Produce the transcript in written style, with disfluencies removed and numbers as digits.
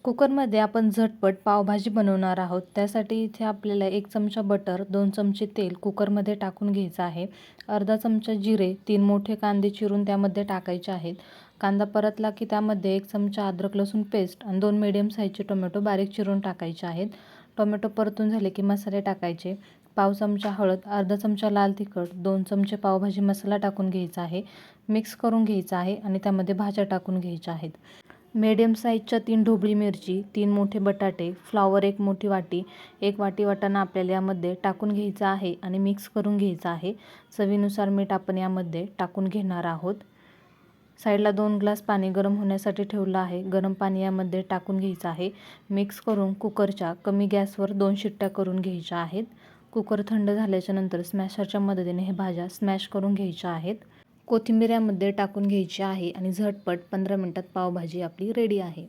कुकरमध्ये आपण झटपट पावभाजी बनवणार आहोत. त्यासाठी इथे आपल्याला 1 चमचा बटर, 2 चमचे तेल कुकरमध्ये टाकून घ्यायचं आहे. अर्धा चमचा जिरे, 3 मोठे कांदे चिरून त्यामध्ये टाकायचे आहेत. कांदा परतला की त्यामध्ये 1 चमचा अद्रक लसूण पेस्ट आणि 2 मीडियम साईजचे टोमॅटो बारीक चिरून टाकायचे आहेत. टोमॅटो परतून झाले की मसाले टाकायचे. पाव चमचा हळद, अर्धा चमचा लाल तिखट, 2 चमचे पावभाजी मसाला टाकून घ्यायचा आहे. मिक्स करून घ्यायचा आहे आणि त्यामध्ये भाज्या टाकून घ्यायच्या आहेत. मीडियम साईजच्या 3 ढोबळी मिरची, 3 मोठे बटाटे, फ्लॉवर 1 मोठी वाटी, 1 वाटी वाटाणा आपल्याला यामध्ये टाकून घ्यायचा आहे आणि मिक्स करून घ्यायचा आहे. चवीनुसार मीठ आपण यामध्ये टाकून घेणार आहोत. साईडला 2 ग्लास पाणी गरम होण्यासाठी ठेवलं आहे. गरम पाणी यामध्ये टाकून घ्यायचं आहे. मिक्स करून कुकरच्या कमी गॅसवर 2 शिट्ट्या करून घ्यायच्या आहेत. कुकर थंड झाल्याच्या नंतर स्मॅशरच्या मदतीने हे भाज्या स्मॅश करून घ्यायच्या आहेत. कोथिंबीर यामध्ये टाकून घ्यायची आहे आणि झटपट 15 मिनिटात पावभाजी आपली रेडी आहे.